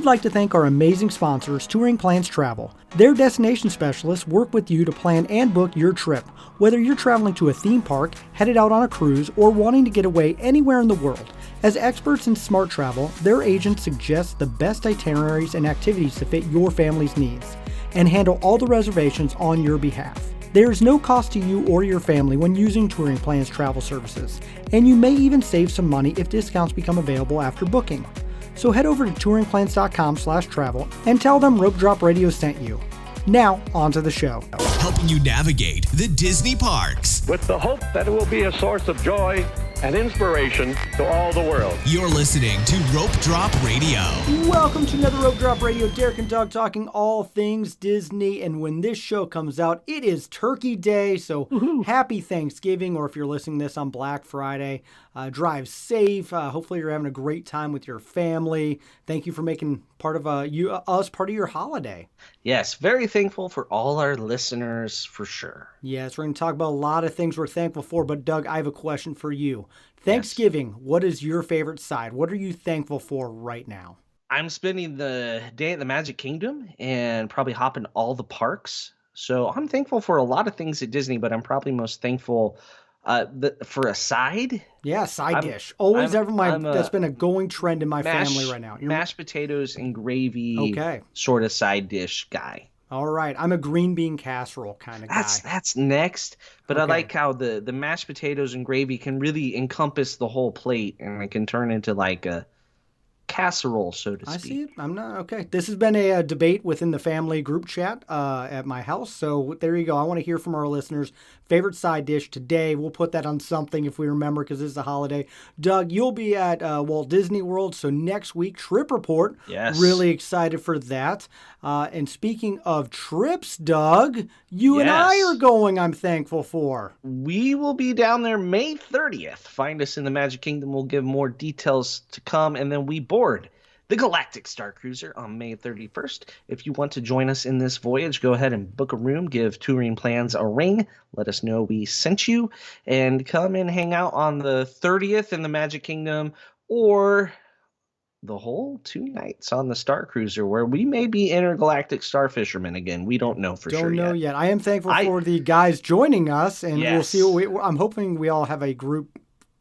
would like to thank our amazing sponsors, Touring Plans Travel. Their destination specialists work with you to plan and book your trip. Whether you're traveling to a theme park, headed out on a cruise, or wanting to get away anywhere in the world. As experts in smart travel, their agents suggest the best itineraries and activities to fit your family's needs and handle all the reservations on your behalf. There is no cost to you or your family when using Touring Plans Travel services, and you may even save some money if discounts become available after booking. So head over to touringplans.com/travel and tell them Rope Drop Radio sent you. Now, on to the show. Helping you navigate the Disney parks. With the hope that it will be a source of joy and inspiration to all the world. You're listening to Rope Drop Radio. Welcome to another Rope Drop Radio. Derek and Doug talking all things Disney. And when this show comes out, it is Turkey Day. So Happy Thanksgiving, or if you're listening to this on Black Friday, drive safe. Hopefully you're having a great time with your family. Thank you for making part of us part of your holiday. Yes, very thankful for all our listeners, for sure. Yes, we're going to talk about a lot of things we're thankful for. But Doug, I have a question for you. Thanksgiving, yes. What is your favorite side? What are you thankful for right now? I'm spending the day at the Magic Kingdom and probably hopping all the parks. So I'm thankful for a lot of things at Disney, but I'm probably most thankful for a side. Yeah, side dish. Always that's been a going trend in my family right now. Mashed potatoes and gravy sort of side dish guy. All right. I'm a green bean casserole kind of guy. That's next. But I like how the mashed potatoes and gravy can really encompass the whole plate, and it can turn into like a casserole, so to speak. I see it. I'm not okay. This has been a debate within the family group chat at my house. So there you go. I want to hear from our listeners. Favorite side dish today. We'll put that on something if we remember, because this is a holiday. Doug, you'll be at Walt Disney World. So next week, trip report. Yes. Really excited for that. And speaking of trips, Doug, you and I are going, I'm thankful for. We will be down there May 30th. Find us in the Magic Kingdom. We'll give more details to come. And then we board the Galactic Star Cruiser on May 31st. If you want to join us in this voyage, go ahead and book a room, give Touring Plans a ring, let us know we sent you, and come and hang out on the 30th in the Magic Kingdom, or the whole 2 nights on the Star Cruiser, where we may be intergalactic star fishermen again. We don't know for sure yet. Don't know yet. I am thankful for the guys joining us, and we'll see. I'm hoping we all have a group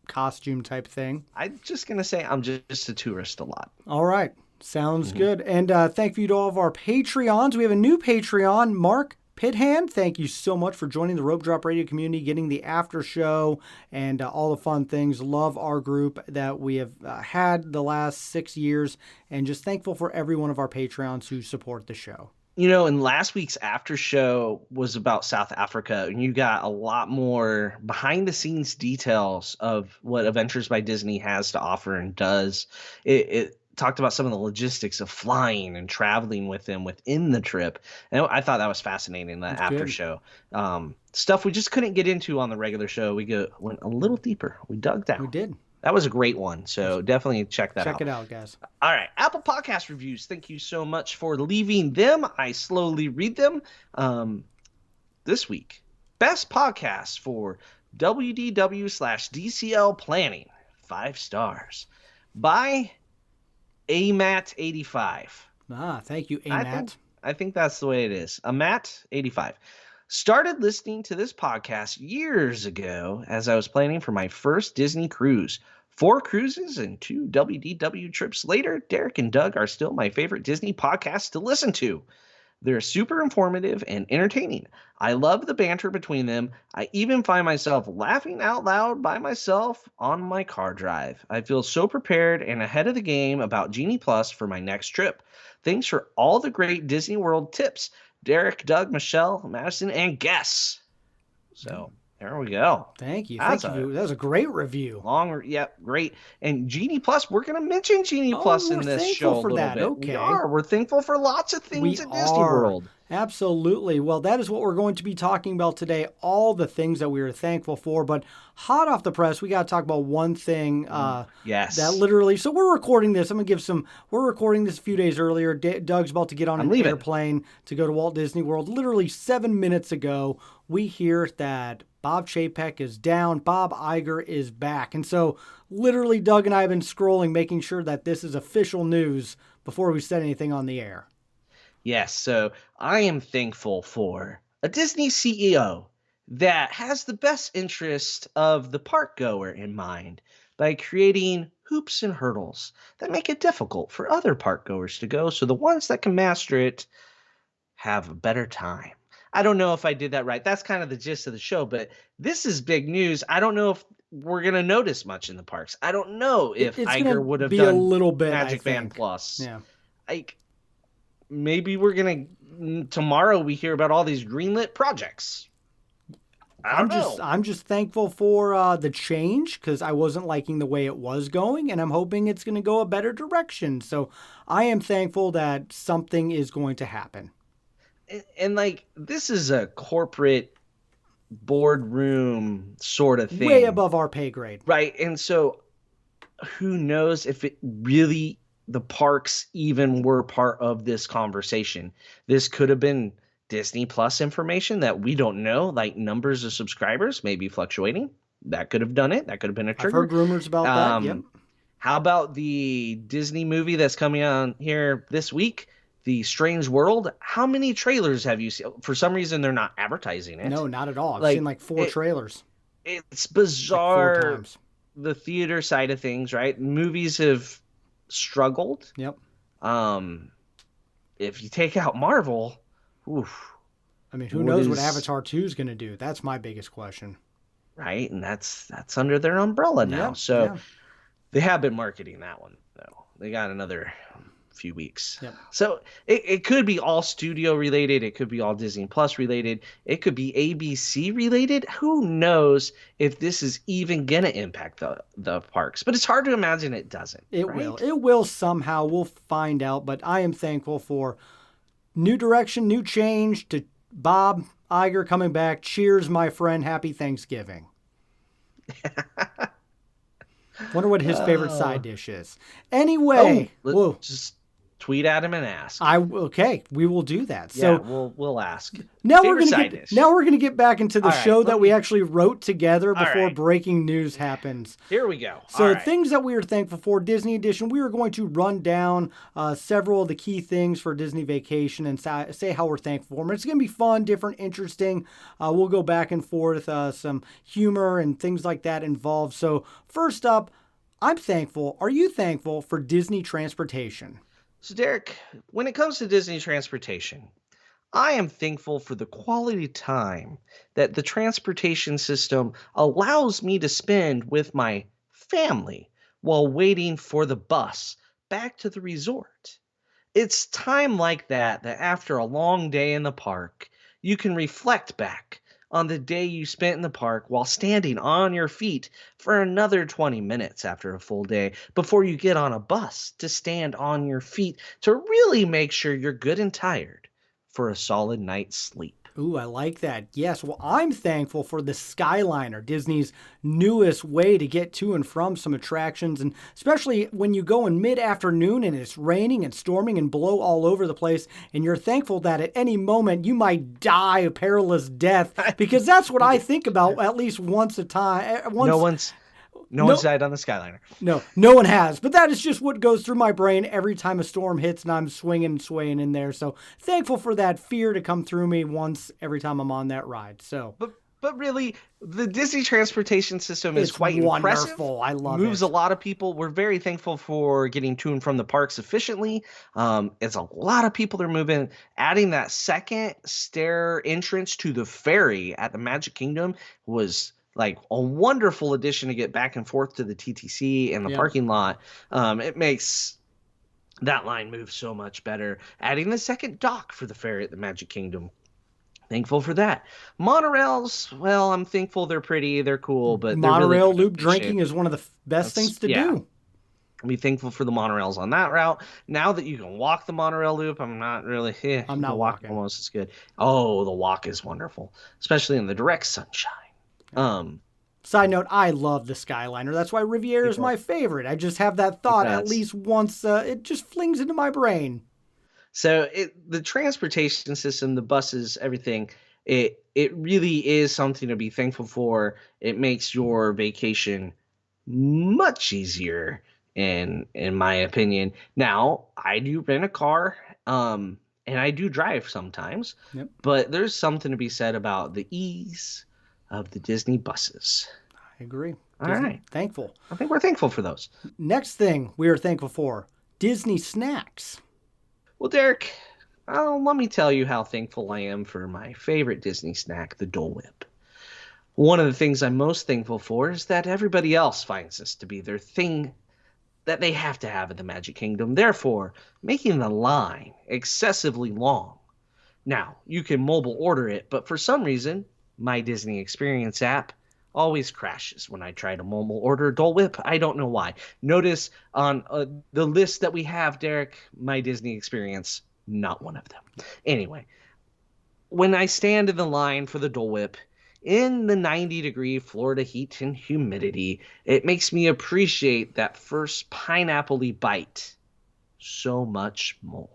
costume type thing. I'm just going to say I'm just a tourist a lot. All right. Sounds good. And thank you to all of our Patreons. We have a new Patreon, Mark Pithand. Thank you so much for joining the Rope Drop Radio community, getting the after show and all the fun things. Love our group that we have had the last 6 years, and just thankful for every one of our Patreons who support the show. You know, and last week's after show was about South Africa, and you got a lot more behind the scenes details of what Adventures by Disney has to offer and does. It talked about some of the logistics of flying and traveling with them within the trip. And I thought that was fascinating, that after show. Stuff we just couldn't get into on the regular show. We went a little deeper. We dug down. We did. That was a great one, so definitely check that out. Check it out, guys. All right, Apple Podcast reviews. Thank you so much for leaving them. I slowly read them. This week, best podcast for WDW/DCL Planning, 5 stars, by AMAT85. Thank you, AMAT. I think that's the way it is. AMAT85. Started listening to this podcast years ago as I was planning for my first Disney cruise. 4 cruises and 2 WDW trips later, Derek and Doug are still my favorite Disney podcasts to listen to. They're super informative and entertaining. I love the banter between them. I even find myself laughing out loud by myself on my car drive. I feel so prepared and ahead of the game about Genie Plus for my next trip. Thanks for all the great Disney World tips. Derek, Doug, Michelle, Madison, and guests. So there we go. Thank you. That was a great review. Great. And Genie Plus, we're going to mention Genie Plus in this show a little bit. Okay. We're thankful for lots of things at Disney World. Absolutely. Well, that is what we're going to be talking about today, all the things that we are thankful for. But hot off the press, we got to talk about one thing. That literally, so we're recording this. We're recording this a few days earlier. Doug's about to get on an airplane to go to Walt Disney World. Literally 7 minutes ago, we hear that Bob Chapek is down. Bob Iger is back. And so literally Doug and I have been scrolling, making sure that this is official news before we said anything on the air. Yes, so I am thankful for a Disney CEO that has the best interest of the park goer in mind by creating hoops and hurdles that make it difficult for other park goers to go, so the ones that can master it have a better time. I don't know if I did that right. That's kind of the gist of the show, but this is big news. I don't know if we're going to notice much in the parks. I don't know if It's Iger gonna would have be a done little bit, I Magic Band think. Plus. Yeah. Like, maybe we're going to, tomorrow we hear about all these greenlit projects. I don't know. I'm just thankful for the change, because I wasn't liking the way it was going, and I'm hoping it's going to go a better direction. So I am thankful that something is going to happen. And like, this is a corporate boardroom sort of thing. Way above our pay grade. Right. And so who knows if it really, the parks even were part of this conversation. This could have been Disney Plus information that we don't know, like numbers of subscribers may be fluctuating. That could have done it. That could have been a trigger. I've heard rumors about that. Yep. How about the Disney movie that's coming on here this week? The Strange World. How many trailers have you seen? For some reason, they're not advertising it. No, not at all. I've seen like 4 trailers. It's bizarre. Like 4 times. The theater side of things, right? Movies have struggled. Yep. If you take out Marvel, oof. I mean, who knows what Avatar 2 is going to do? That's my biggest question. Right, and that's under their umbrella now. Yep. So yeah. They have been marketing that one, though. They got another few weeks. Yep. So it could be all studio related. It could be all Disney Plus related. It could be ABC related. Who knows if this is even going to impact the parks? But it's hard to imagine it doesn't. It will. It will somehow. We'll find out. But I am thankful for new direction, new change, to Bob Iger coming back. Cheers, my friend. Happy Thanksgiving. Wonder what his favorite side dish is. Anyway, just tweet at him and ask. Okay, we will do that. Yeah, so we'll ask. Now we're gonna get back into the show that we actually wrote together before breaking news happens. Here we go. So things that we are thankful for, Disney Edition. We are going to run down several of the key things for Disney Vacation and say how we're thankful for them. It's gonna be fun, different, interesting. We'll go back and forth, some humor and things like that involved. So first up, I'm thankful. Are you thankful for Disney transportation? So, Derek, when it comes to Disney transportation, I am thankful for the quality time that the transportation system allows me to spend with my family while waiting for the bus back to the resort. It's time like that after a long day in the park, you can reflect back on the day you spent in the park while standing on your feet for another 20 minutes after a full day before you get on a bus to stand on your feet to really make sure you're good and tired for a solid night's sleep. Ooh, I like that. Yes, well, I'm thankful for the Skyliner, Disney's newest way to get to and from some attractions, and especially when you go in mid-afternoon and it's raining and storming and blow all over the place, and you're thankful that at any moment you might die a perilous death, because that's what I think about at least once a time. No one's died on the Skyliner. No one has. But that is just what goes through my brain every time a storm hits and I'm swinging and swaying in there. So thankful for that fear to come through me once every time I'm on that ride. So, But really, the Disney transportation system is quite wonderful. Impressive. I love it. Moves a lot of people. We're very thankful for getting to and from the parks efficiently. It's a lot of people are moving. Adding that second stair entrance to the ferry at the Magic Kingdom was like a wonderful addition to get back and forth to the TTC and the parking lot. It makes that line move so much better. Adding the second dock for the ferry at the Magic Kingdom. Thankful for that. Monorails, well, I'm thankful they're pretty, they're cool, but monorail really loop drinking is one of the best things to do. Be thankful for the monorails on that route. Now that you can walk the monorail loop, I'm not really. I'm not walking. Almost as good. Oh, the walk is wonderful, especially in the direct sunshine. Side note, I love the Skyliner. That's why Riviera is my favorite. I just have that thought at least once. It just flings into my brain. So the transportation system, the buses, everything, it really is something to be thankful for. It makes your vacation much easier in my opinion. Now, I do rent a car, and I do drive sometimes, Yep. but there's something to be said about the ease of the Disney buses. I agree. All Disney, right. thankful. I think we're thankful for those. Next thing we are thankful for, Disney snacks. Well, Derek, let me tell you how thankful I am for my favorite Disney snack, the Dole Whip. One of the things I'm most thankful for is that everybody else finds this to be their thing that they have to have at the Magic Kingdom, therefore making the line excessively long. Now, you can mobile order it, but for some reason, my Disney Experience app always crashes when I try to mobile order Dole Whip. I don't know why. Notice on the list that we have, Derek, my Disney Experience, not one of them. Anyway, when I stand in the line for the Dole Whip, in the 90-degree Florida heat and humidity, it makes me appreciate that first pineapple-y bite so much more.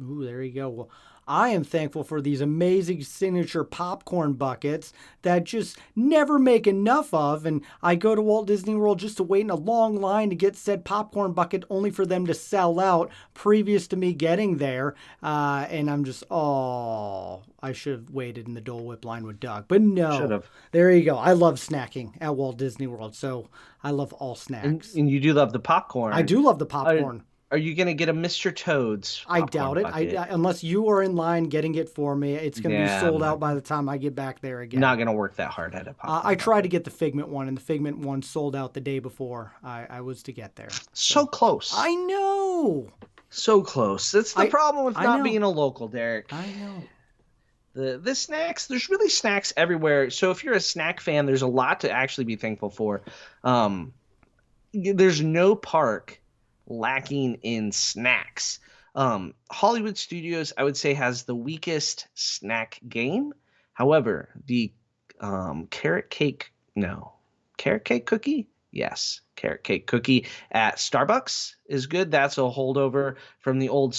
Ooh, there you go. Well, I am thankful for these amazing signature popcorn buckets that just never make enough of. And I go to Walt Disney World just to wait in a long line to get said popcorn bucket only for them to sell out previous to me getting there. And I'm just, I should have waited in the Dole Whip line with Doug. But no, Should have. There you go. I love snacking at Walt Disney World. So I love all snacks. And you do love the popcorn. I do love the popcorn. Are you going to get a Mr. Toad's I popcorn doubt it. bucket? Unless you are in line getting it for me, it's going to be sold out by the time I get back there again. Not going to work that hard at a popcorn I tried to get the Figment one, and the Figment one sold out the day before I was to get there. So close. I know. So close. That's the problem with I not know. being a local, Derek. I know. The snacks, there's really snacks everywhere. So if you're a snack fan, there's a lot to actually be thankful for. There's no park lacking in snacks. Hollywood Studios, I would say, has the weakest snack game. However, the carrot cake cookie? Yes, carrot cake cookie at Starbucks is good. That's a holdover from the old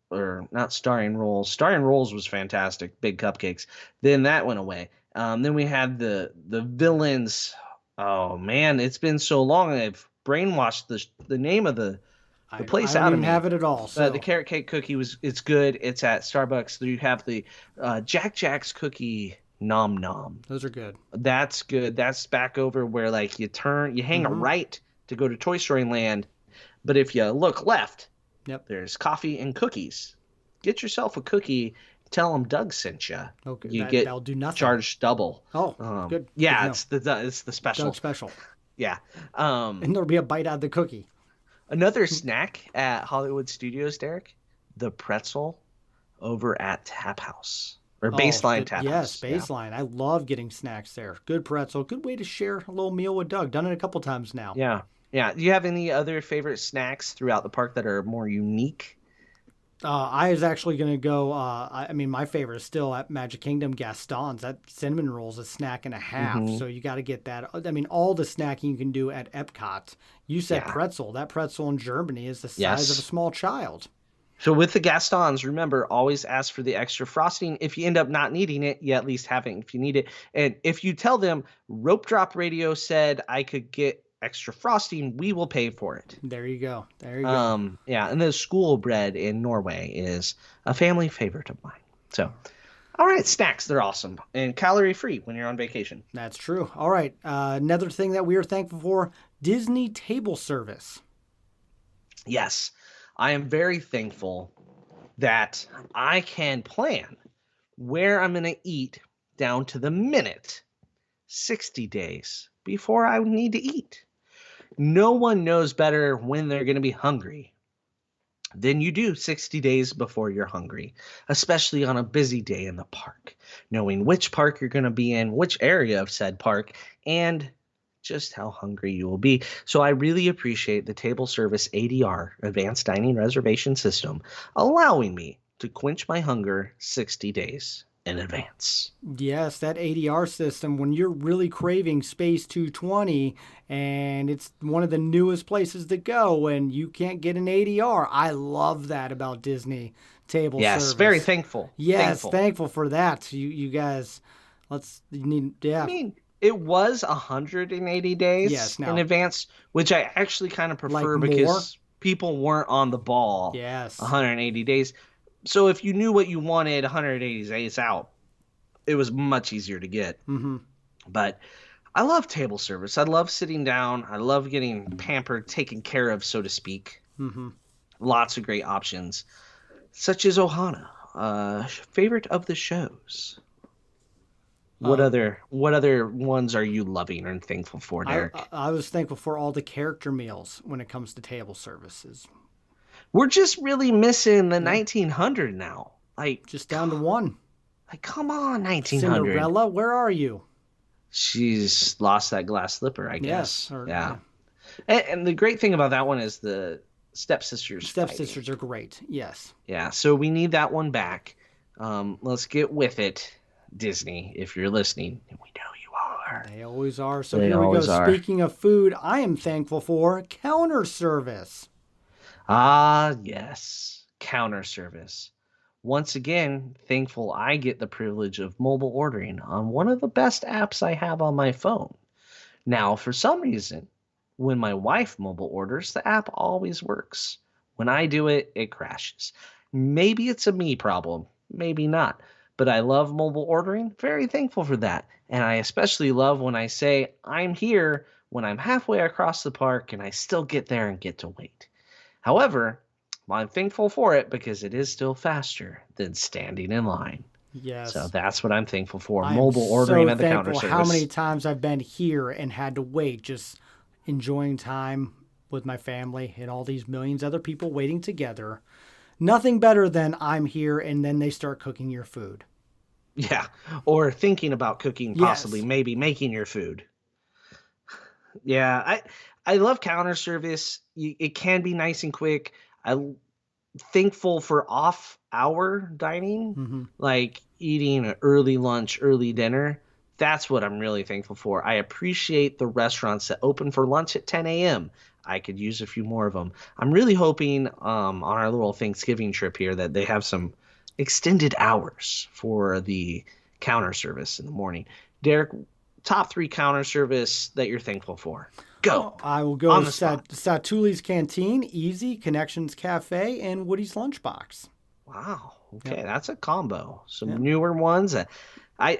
or not starring rolls. Starring rolls was fantastic. Big cupcakes. Then that went away. Then we had the villains. Oh man, it's been so long. I've brainwashed the name of the place out of me. I don't even have it at all. So The carrot cake cookie it's good. It's at Starbucks. You have the Jack Jack's cookie nom nom. those are good. That's good. That's back over where like you hang a right to go to Toy Story Land, but if you look left, there's coffee and cookies. Get yourself a cookie. Tell them Doug sent you. Okay, You get that'll do nothing. charged double. Oh, good. Yeah, Good to it's the special. Doug special. Yeah. And there'll be a bite out of the cookie. Another snack at Hollywood Studios, Derek, the pretzel over at Tap House or Baseline Tap House. Yes, Baseline. Yeah. I love getting snacks there. Good pretzel. Good way to share a little meal with Doug. Done it a couple times now. Yeah. Yeah. Do you have any other favorite snacks throughout the park that are more unique? I was actually going to go, my favorite is still at Magic Kingdom, Gaston's. That cinnamon roll is a snack and a half, so you got to get that. I mean, all the snacking you can do at Epcot. You said pretzel. That pretzel in Germany is the size of a small child. So with the Gastons, remember, always ask for the extra frosting. If you end up not needing it, you at least have it if you need it. And if you tell them Rope Drop Radio said I could get extra frosting, we will pay for it. There you go. Yeah, and the school bread in Norway is a family favorite of mine. So, all right, snacks, they're awesome and calorie free when you're on vacation. That's true. All right, another thing that we are thankful for, Disney table service. Yes, I am very thankful that I can plan where I'm going to eat down to the minute 60 days before I need to eat. No one knows better when they're going to be hungry than you do 60 days before you're hungry, especially on a busy day in the park, knowing which park you're going to be in, which area of said park, and just how hungry you will be. So I really appreciate the table service ADR, Advanced Dining Reservation System, allowing me to quench my hunger 60 days in advance. Yes, that ADR system, when you're really craving Space 220 and it's one of the newest places to go and you can't get an ADR. I love that about Disney table service. Yes, very thankful. Yes, thankful for that. You guys, I mean, It was 180 days in advance, which I actually kind of prefer because people weren't on the ball. Yes. 180 days. So if you knew what you wanted 180 days out, it was much easier to get. Mm-hmm. But I love table service. I love sitting down. I love getting pampered, taken care of, so to speak. Mm-hmm. Lots of great options, such as Ohana, favorite of the shows. What other ones are you loving and thankful for, Derek? I was thankful for all the character meals when it comes to table services. We're just really missing the 1900 now. Like just down to one. Like, come on, 1900. Cinderella, where are you? She's lost that glass slipper, I guess. Yes. Yeah. And the great thing about that one is the stepsisters. Stepsisters are great. Yes. Yeah. So we need that one back. Let's get with it, Disney, if you're listening. And we know you are. They always are. So here we go. Speaking of food, I am thankful for counter service. Ah, yes. Counter service. Once again, thankful I get the privilege of mobile ordering on one of the best apps I have on my phone. Now, for some reason, when my wife mobile orders, the app always works. When I do it, it crashes. Maybe it's a me problem, maybe not. But I love mobile ordering, very thankful for that. And I especially love when I say I'm here when I'm halfway across the park and I still get there and get to wait. However, I'm thankful for it because it is still faster than standing in line. Yes. So that's what I'm thankful for. Mobile ordering at the counter service. How many times I've been here and had to wait, just enjoying time with my family and all these millions of other people waiting together. Nothing better than I'm here and then they start cooking your food. Yeah. Or thinking about cooking, possibly, maybe making your food. Yeah. I love counter service. It can be nice and quick. I'm thankful for off-hour dining, like eating an early lunch, early dinner. That's what I'm really thankful for. I appreciate the restaurants that open for lunch at 10 a.m. I could use a few more of them. I'm really hoping on our little Thanksgiving trip here that they have some extended hours for the counter service in the morning. Derek, top 3 counter service that you're thankful for. Go. I will go Satuli's Canteen, Easy, Connections Cafe, and Woody's Lunchbox. Wow. Okay, that's a combo. Some newer ones. I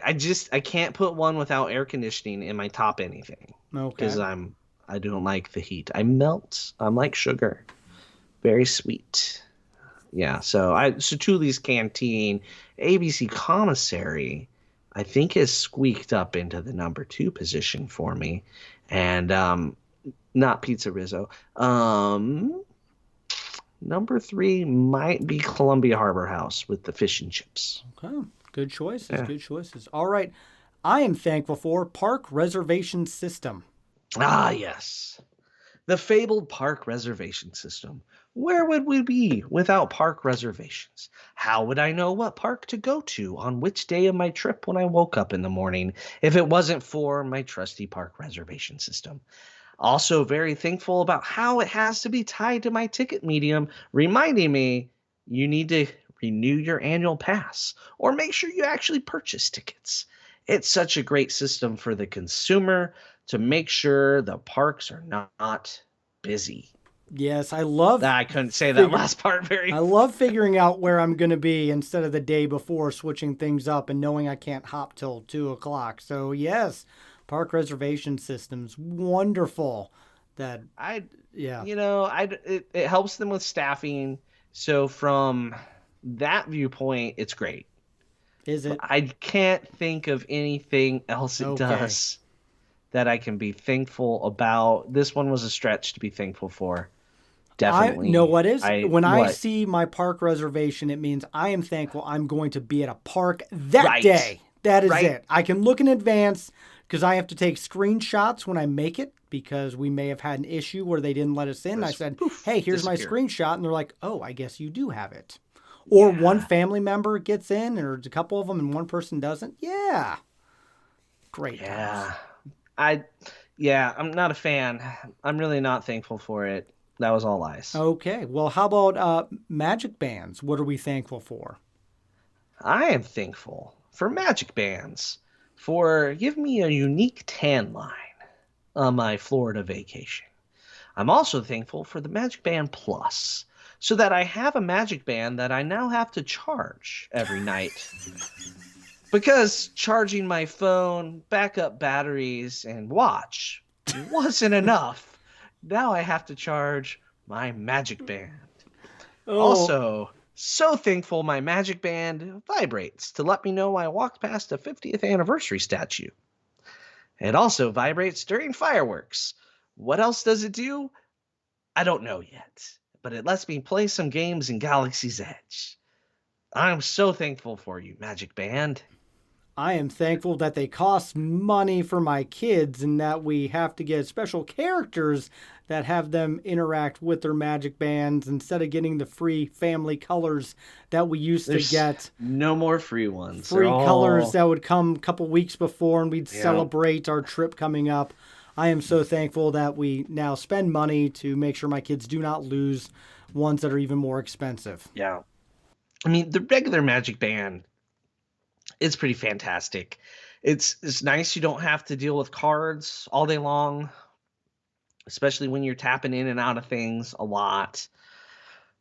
can't put one without air conditioning in my top anything. Okay. Because I don't like the heat. I melt. I'm like sugar. Very sweet. Yeah, so Satuli's Canteen, ABC Commissary, I think is squeaked up into the number 2 position for me. And not Pizza Rizzo. Number 3 might be Columbia Harbor House with the fish and chips. Okay, good choices. Yeah. Good choices. All right, I am thankful for Park Reservation System. Ah, yes, the fabled park reservation system. Where would we be without park reservations? How would I know what park to go to on which day of my trip when I woke up in the morning if it wasn't for my trusty park reservation system? Also very thankful about how it has to be tied to my ticket medium, reminding me you need to renew your annual pass or make sure you actually purchase tickets. It's such a great system for the consumer to make sure the parks are not busy. Yes, I love... I couldn't say that last part very... I love figuring out where I'm going to be instead of the day before, switching things up and knowing I can't hop till 2 o'clock. So, yes, park reservation systems, wonderful. It helps them with staffing. So from that viewpoint, it's great. Is it? I can't think of anything else it does that I can be thankful about. This one was a stretch to be thankful for. Definitely. I know what is. I see my park reservation, it means I am thankful I'm going to be at a park that day. That is it. I can look in advance because I have to take screenshots when I make it because we may have had an issue where they didn't let us in. I said, hey, here's my screenshot. And they're like, oh, I guess you do have it. Or one family member gets in or a couple of them and one person doesn't. Yeah. Great. Yeah. I'm not a fan. I'm really not thankful for it. That was all lies. Okay. Well, how about magic bands? What are we thankful for? I am thankful for magic bands. for giving me a unique tan line on my Florida vacation. I'm also thankful for the Magic Band Plus, so that I have a Magic Band that I now have to charge every night. Because charging my phone, backup batteries, and watch wasn't enough. Now I have to charge my Magic Band. Oh. Also, so thankful my Magic Band vibrates to let me know I walked past a 50th anniversary statue. It also vibrates during fireworks. What else does it do? I don't know yet, but it lets me play some games in Galaxy's Edge. I'm so thankful for you, Magic Band. I am thankful that they cost money for my kids and that we have to get special characters that have them interact with their Magic Bands instead of getting the free family colors that we used to get. No more free ones. Free colors that would come a couple weeks before and we'd celebrate our trip coming up. I am so thankful that we now spend money to make sure my kids do not lose ones that are even more expensive. Yeah. I mean, the regular Magic Band is pretty fantastic. It's nice you don't have to deal with cards all day long, especially when you're tapping in and out of things a lot.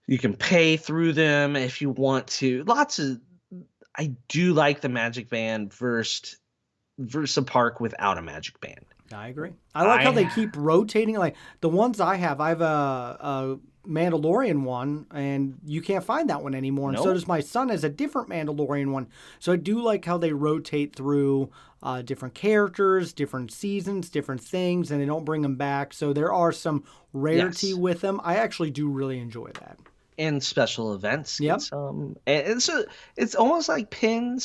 You can pay through them if you want to. I do like the Magic Band versus a park without a Magic Band. I agree. I like how they keep rotating. Like the ones I have a Mandalorian one, and you can't find that one anymore. And so does my son has a different Mandalorian one. So I do like how they rotate through different characters, different seasons, different things, and they don't bring them back. So there are some rarity with them. I actually do really enjoy that. And special events. Yep. And so it's almost like pin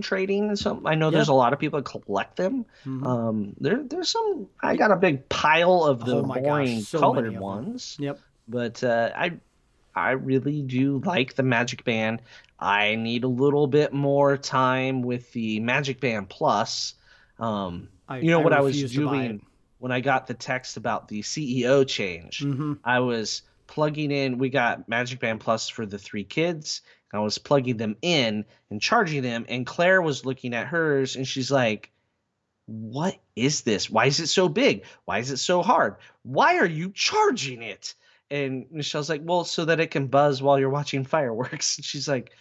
trading and something. I know there's a lot of people that collect them. Mm-hmm. There's some. I got a big pile of the boring colored ones. Yep. But I really do like the Magic Band. I need a little bit more time with the Magic Band Plus. What I was doing when I got the text about the CEO change. Mm-hmm. I was plugging in. We got Magic Band Plus for the 3 kids. I was plugging them in and charging them. And Claire was looking at hers and she's like, "What is this? Why is it so big? Why is it so hard? Why are you charging it?" And Michelle's like, "Well, so that it can buzz while you're watching fireworks." And she's like,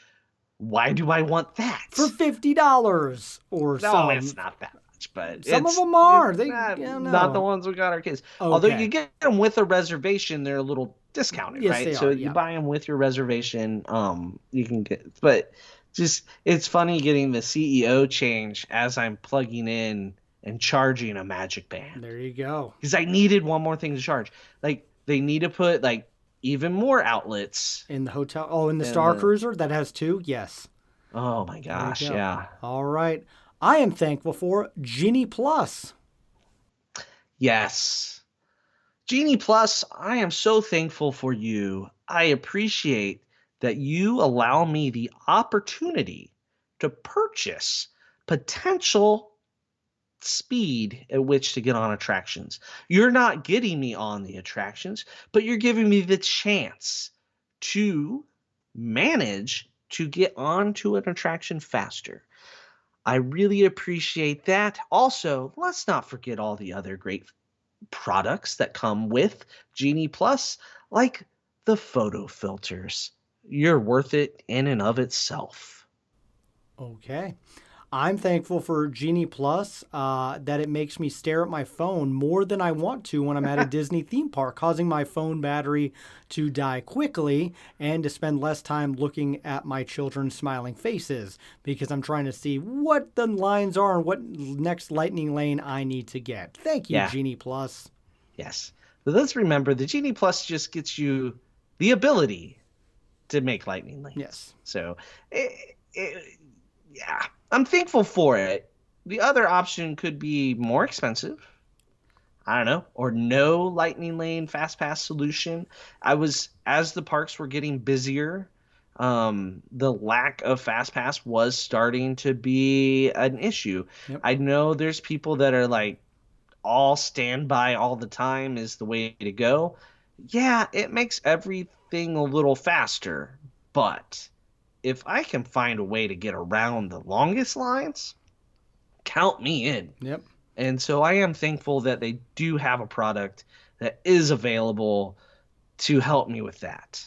"Why do I want that?" For $50 or something. No, it's not that much, but some of them are. Not the ones we got our kids. Okay. Although you get them with a reservation, they're a little discounted, right? They so are, you buy them with your reservation, you can get. But just it's funny getting the CEO change as I'm plugging in and charging a Magic Band. There you go. Because I needed one more thing to charge. Like they need to put like even more outlets in the hotel. Oh, in the Star Cruiser that has 2. Yes. Oh my gosh! Yeah. All right. I am thankful for Genie Plus. Yes. Genie Plus, I am so thankful for you. I appreciate that you allow me the opportunity to purchase potential speed at which to get on attractions. You're not getting me on the attractions, but you're giving me the chance to manage to get onto an attraction faster. I really appreciate that. Also, let's not forget all the other great products that come with Genie Plus, like the photo filters. You're worth it in and of itself. Okay. I'm thankful for Genie Plus, that it makes me stare at my phone more than I want to when I'm at a Disney theme park, causing my phone battery to die quickly and to spend less time looking at my children's smiling faces because I'm trying to see what the lines are and what next lightning lane I need to get. Thank you, Genie Plus. Yes. But let's remember, the Genie Plus just gets you the ability to make lightning lanes. Yes. So, yeah, I'm thankful for it. The other option could be more expensive. I don't know, or no lightning lane fast pass solution. As the parks were getting busier, the lack of fast pass was starting to be an issue. Yep. I know there's people that are like, all standby all the time is the way to go. Yeah, it makes everything a little faster, but if I can find a way to get around the longest lines, count me in. Yep. And so I am thankful that they do have a product that is available to help me with that.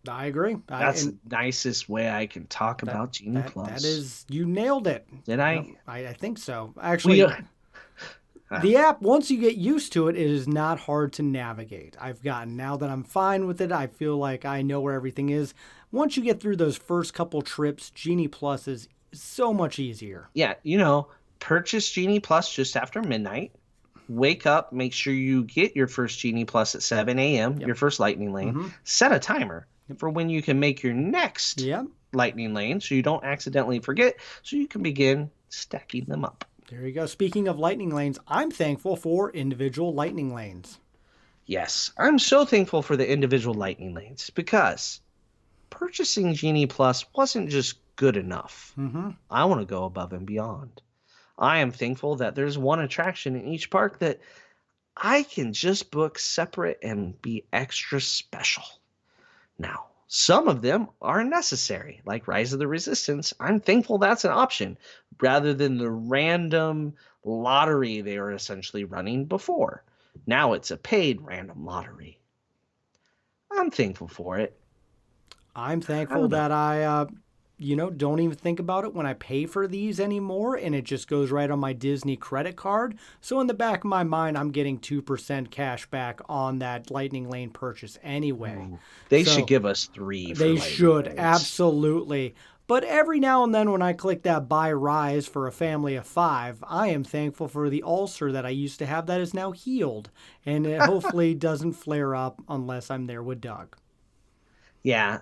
I agree. That's the nicest way I can talk about Genie Plus. That is, you nailed it. Did I? Yep, I think so. Actually, the app, once you get used to it, it is not hard to navigate. Now that I'm fine with it, I feel like I know where everything is. Once you get through those first couple trips, Genie Plus is so much easier. Yeah, purchase Genie Plus just after midnight. Wake up, make sure you get your first Genie Plus at 7 a.m., your first lightning lane. Set a timer for when you can make your next lightning lane so you don't accidentally forget, so you can begin stacking them up. There you go. Speaking of lightning lanes, I'm thankful for individual lightning lanes. Yes, I'm so thankful for the individual lightning lanes because purchasing Genie Plus wasn't just good enough. I want to go above and beyond. I am thankful that there's one attraction in each park that I can just book separate and be extra special. Now, some of them are necessary, like Rise of the Resistance. I'm thankful that's an option rather than the random lottery they were essentially running before. Now it's a paid random lottery. I'm thankful for it. I'm thankful that I don't even think about it when I pay for these anymore, and it just goes right on my Disney credit card. So in the back of my mind, I'm getting 2% cash back on that Lightning Lane purchase anyway. They should give us 3. They should, absolutely. But every now and then when I click that buy Rise for a family of 5, I am thankful for the ulcer that I used to have that is now healed. And it hopefully doesn't flare up unless I'm there with Doug. Yeah,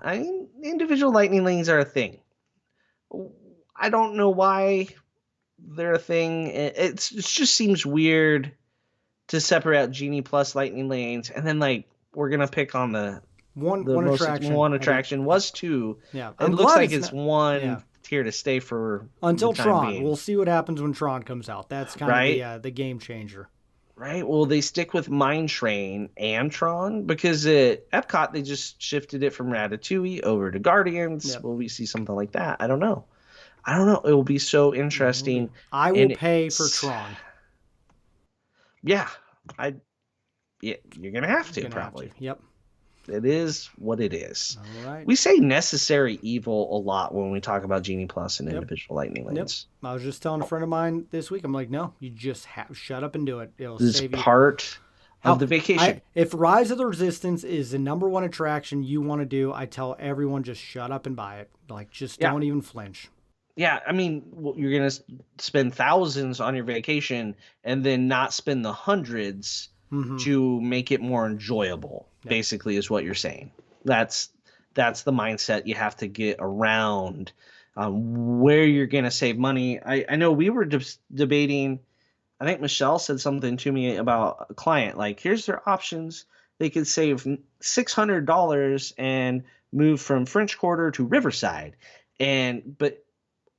individual lightning lanes are a thing. I don't know why they're a thing. It just seems weird to separate out Genie Plus lightning lanes, and then we're gonna pick on the one attraction. One attraction was 2. Yeah, it looks like it's one here to stay for until the time Tron. being. We'll see what happens when Tron comes out. That's kind of the game changer. Right. Well, they stick with Mine Train and Tron because at Epcot they just shifted it from Ratatouille over to Guardians. Yep. Will we see something like that? I don't know. It will be so interesting. I will pay for Tron. Yeah. You're gonna have to probably. Yep. It is what it is. All right. We say necessary evil a lot when we talk about Genie Plus and individual lightning lanes. Yep. I was just telling a friend of mine this week, I'm like, no, you just shut up and do it. It'll this save you. Part of the vacation. If Rise of the Resistance is the number one attraction you want to do, I tell everyone just shut up and buy it. Just don't even flinch. Yeah, I mean, you're going to spend thousands on your vacation and then not spend the hundreds to make it more enjoyable, basically, is what you're saying. That's the mindset you have to get around where you're going to save money. I know we were debating, I think Michelle said something to me about a client, here's their options. They could save $600 and move from French Quarter to Riverside. But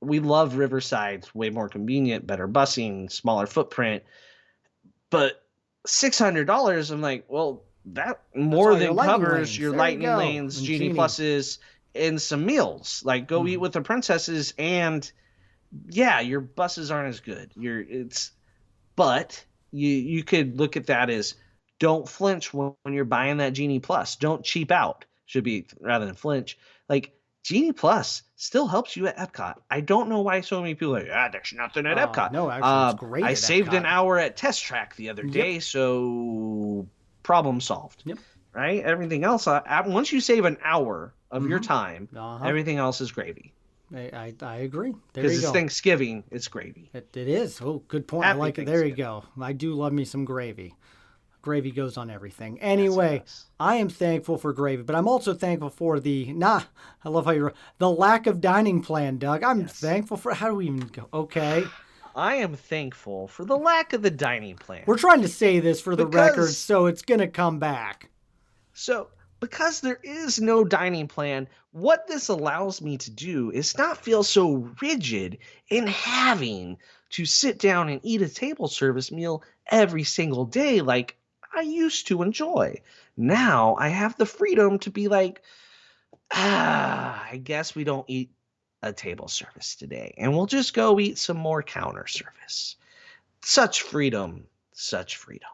we love Riverside. It's way more convenient, better busing, smaller footprint. But $600, I'm like, well, that more than covers your lightning lanes, Genie Pluses, and some meals. Go eat with the princesses, and your buses aren't as good. But you could look at that as don't flinch when you're buying that Genie Plus. Don't cheap out. Should be rather than flinch. Genie Plus still helps you at Epcot. I don't know why so many people are there's nothing at Epcot. No, actually, it's great. I saved an hour at Test Track the other day, so problem solved. Yep. Right? Everything else, once you save an hour of your time, everything else is gravy. I agree. Because it's Thanksgiving, it's gravy. It is. Oh, good point. Happy I like it. There you go. I do love me some gravy. Gravy goes on everything. Anyway, yes. I am thankful for gravy, but I'm also thankful for I love how the lack of dining plan, Doug. I'm thankful for, how do we even go? Okay. I am thankful for the lack of the dining plan. We're trying to say this for the record, so it's going to come back. So, because there is no dining plan, what this allows me to do is not feel so rigid in having to sit down and eat a table service meal every single day like I used to enjoy. Now I have the freedom to be I guess we don't eat a table service today, and we'll just go eat some more counter service. Such freedom, such freedom.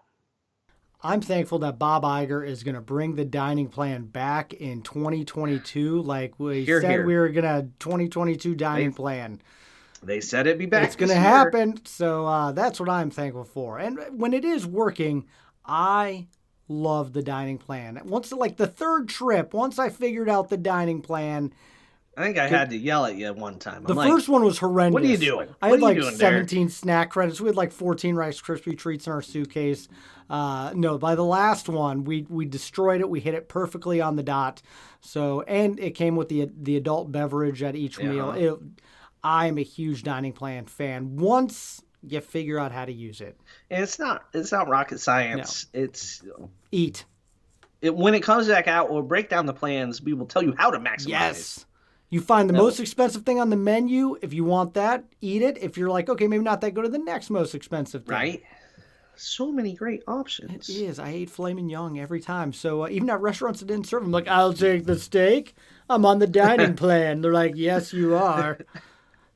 I'm thankful that Bob Iger is going to bring the dining plan back in 2022. Like we Here, said, here. we were going to 2022 dining plan. They said it'd be back. It's going to happen. So that's what I'm thankful for. And when it is working, I love the dining plan. Once, like the third trip, once I figured out the dining plan, I think I had to yell at you one time. the first one was horrendous. What are you doing? I What had are you like doing, 17 snack credits. We had like 14 Rice Krispie treats in our suitcase. No, by the last one, we destroyed it. We hit it perfectly on the dot. So, and it came with the adult beverage at each meal. I'm a huge dining plan fan. Once you figure out how to use it, and it's not rocket science. No. It's eat. When it comes back out, we'll break down the plans. We will tell you how to maximize. Yes. You find the most expensive thing on the menu. If you want that, eat it. If you're like, okay, maybe not that, go to the next most expensive thing. Right. So many great options. It is. I ate filet mignon every time. So even at restaurants that didn't serve, I'm like, I'll take the steak. I'm on the dining plan. They're like, yes, you are.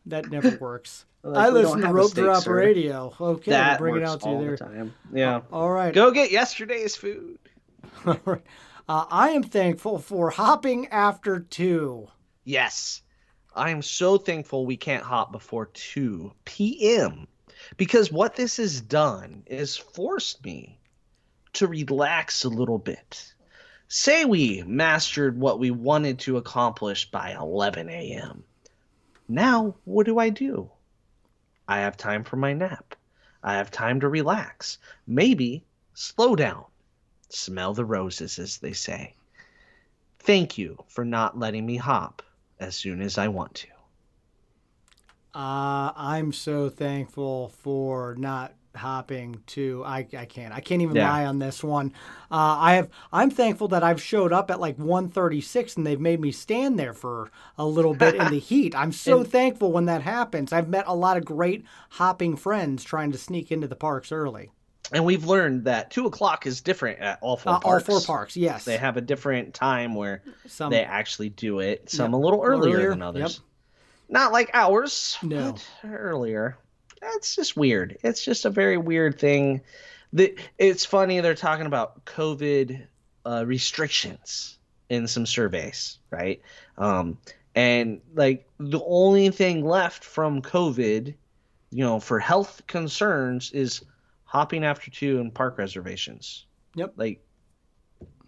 That never works. Like, I listen to Rope Drop Radio. Okay, that bring it out to you there. The time. Yeah. All right. Go get yesterday's food. All right. I am thankful for hopping after 2. Yes. I am so thankful we can't hop before 2 p.m. because what this has done is forced me to relax a little bit. Say we mastered what we wanted to accomplish by 11 a.m. Now, what do? I have time for my nap. I have time to relax. Maybe slow down. Smell the roses, as they say. Thank you for not letting me hop as soon as I want to. I'm so thankful for not hopping too. I can't even lie on this one. I'm thankful that I've showed up at like 1:36 and they've made me stand there for a little bit in the heat. I'm so thankful when that happens. I've met a lot of great hopping friends trying to sneak into the parks early. And we've learned that 2:00 is different at all 4 parks. All 4 parks, yes. They have a different time where they actually do it. Some Yep. a little earlier than others. Yep. Not like ours, No. but earlier. That's just weird. It's just a very weird thing. It's funny they're talking about COVID restrictions in some surveys, right? And like the only thing left from COVID, for health concerns is hopping after 2 and park reservations. Yep. Like,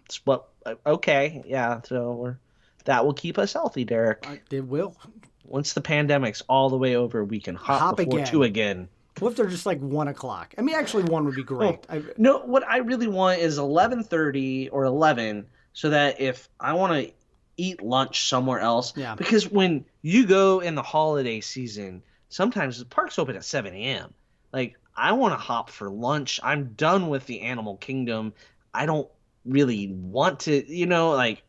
it's what? Okay, yeah. So that will keep us healthy, Derek. It will. Once the pandemic's all the way over, we can hop before again. 2 again. What if they're just like 1:00? I mean, actually, 1 would be great. No, what I really want is 11:30 or 11, so that if I want to eat lunch somewhere else, because when you go in the holiday season, sometimes the park's open at 7 a.m. Like, I want to hop for lunch. I'm done with the animal kingdom. I don't really want to, like,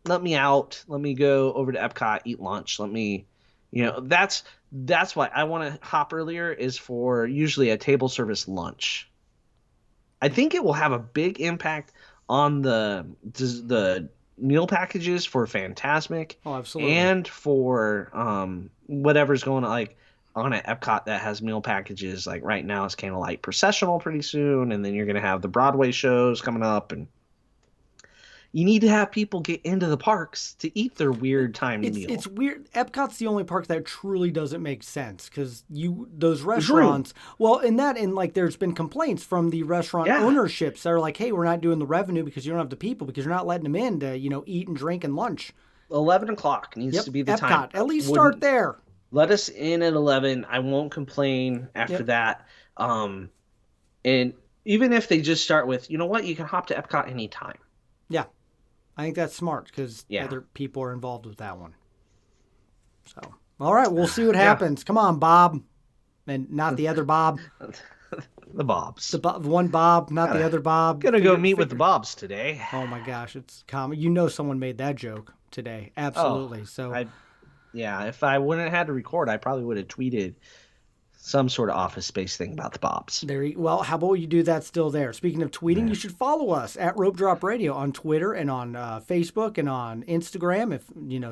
let me out. Let me go over to Epcot, eat lunch. Let me, that's why I want to hop earlier, is for usually a table service lunch. I think it will have a big impact on the meal packages for Fantasmic. Oh, absolutely. And for whatever's going on, like on at Epcot that has meal packages. Like right now it's Candlelight Processional pretty soon, and then you're going to have the Broadway shows coming up, and you need to have people get into the parks to eat their weird time meal. It's weird. Epcot's the only park that truly doesn't make sense, because those restaurants. Well, there's been complaints from the restaurant ownerships that are like, hey, we're not doing the revenue because you don't have the people, because you're not letting them in to eat and drink and lunch. 11 o'clock needs to be the Epcot. time. At least start there. Let us in at 11. I won't complain after that. And even if they just start with, you know what, you can hop to Epcot anytime. Yeah. I think that's smart, because other people are involved with that one. So, all right, we'll see what happens. Come on, Bob. And not the other Bob. The Bobs. The one Bob, not the other Bob. Gonna go meet with the Bobs today. Oh my gosh, it's common. Someone made that joke today. Absolutely. If I wouldn't have had to record, I probably would have tweeted some sort of Office Space thing about the Bobs. Well, how about you do that still there? Speaking of tweeting, you should follow us at Rope Drop Radio on Twitter and on Facebook and on Instagram. If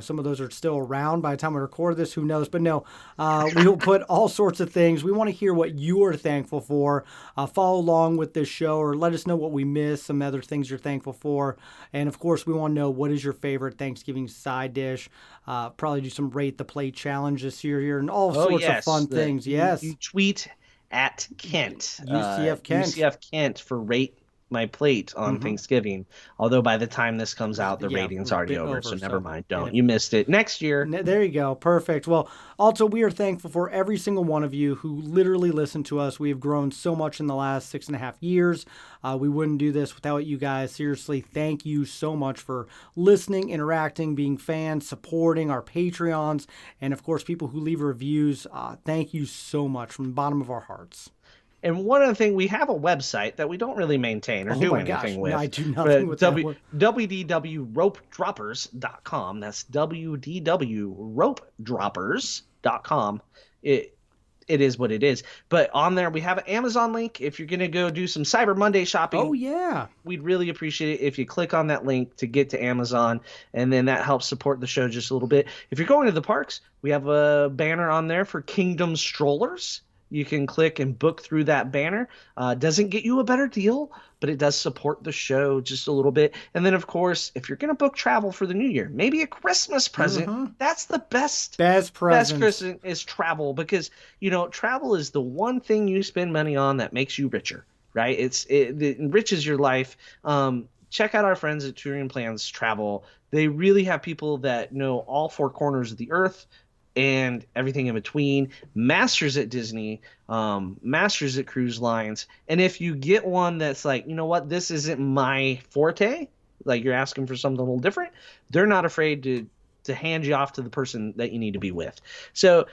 some of those are still around by the time we record this, who knows? But no, we will put all sorts of things. We want to hear what you are thankful for. Follow along with this show, or let us know what we missed, some other things you're thankful for, and of course, we want to know what is your favorite Thanksgiving side dish. Probably do some Rate the Plate challenge this year here, and all sorts of fun things. Yes. You tweet at Kent. UCF Kent. UCF Kent for Rate My Plate on Thanksgiving. Although by the time this comes out, the rating's already over, so never mind. You missed it. Next year. There you go. Perfect. Well, also, we are thankful for every single one of you who literally listen to us. We have grown so much in the last 6.5 years. We wouldn't do this without you guys. Seriously, thank you so much for listening, interacting, being fans, supporting our Patreons, and of course, people who leave reviews. Thank you so much from the bottom of our hearts. And one other thing, we have a website that we don't really maintain or do anything with. No, I do nothing with that. www.ropedroppers.com. That's www.ropedroppers.com. It is what it is. But on there, we have an Amazon link. If you're going to go do some Cyber Monday shopping, oh yeah, we'd really appreciate it if you click on that link to get to Amazon, and then that helps support the show just a little bit. If you're going to the parks, we have a banner on there for Kingdom Strollers. You can click and book through that banner. Doesn't get you a better deal, but it does support the show just a little bit. And then, of course, if you're going to book travel for the new year, maybe a Christmas present, that's the best present. Best present is travel, because, travel is the one thing you spend money on that makes you richer, right? It enriches your life. Check out our friends at Touring Plans Travel. They really have people that know all four corners of the earth and everything in between. Masters at Disney, masters at cruise lines. And if you get one that's like, this isn't my forte, like you're asking for something a little different, they're not afraid to hand you off to the person that you need to be with. So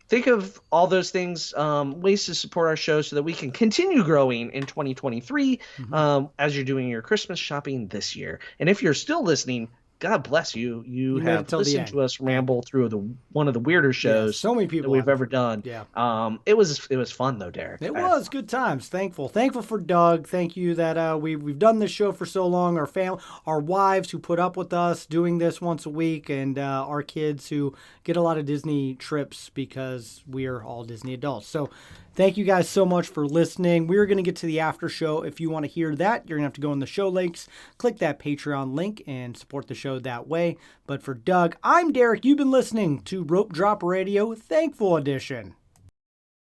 think of all those things, ways to support our show so that we can continue growing in 2023 as you're doing your Christmas shopping this year. And if you're still listening, God bless you. You have listened to us ramble through one of the weirder shows so many people that we've ever done. Yeah. It was fun though, Derek. It was good times. Thankful for Doug. Thank you that we've done this show for so long. Our family, our wives who put up with us doing this once a week, and our kids who get a lot of Disney trips because we are all Disney adults. So thank you guys so much for listening. We're going to get to the after show. If you want to hear that, you're going to have to go in the show links, click that Patreon link, and support the show that way. But for Doug, I'm Derek. You've been listening to Rope Drop Radio Thankful Edition.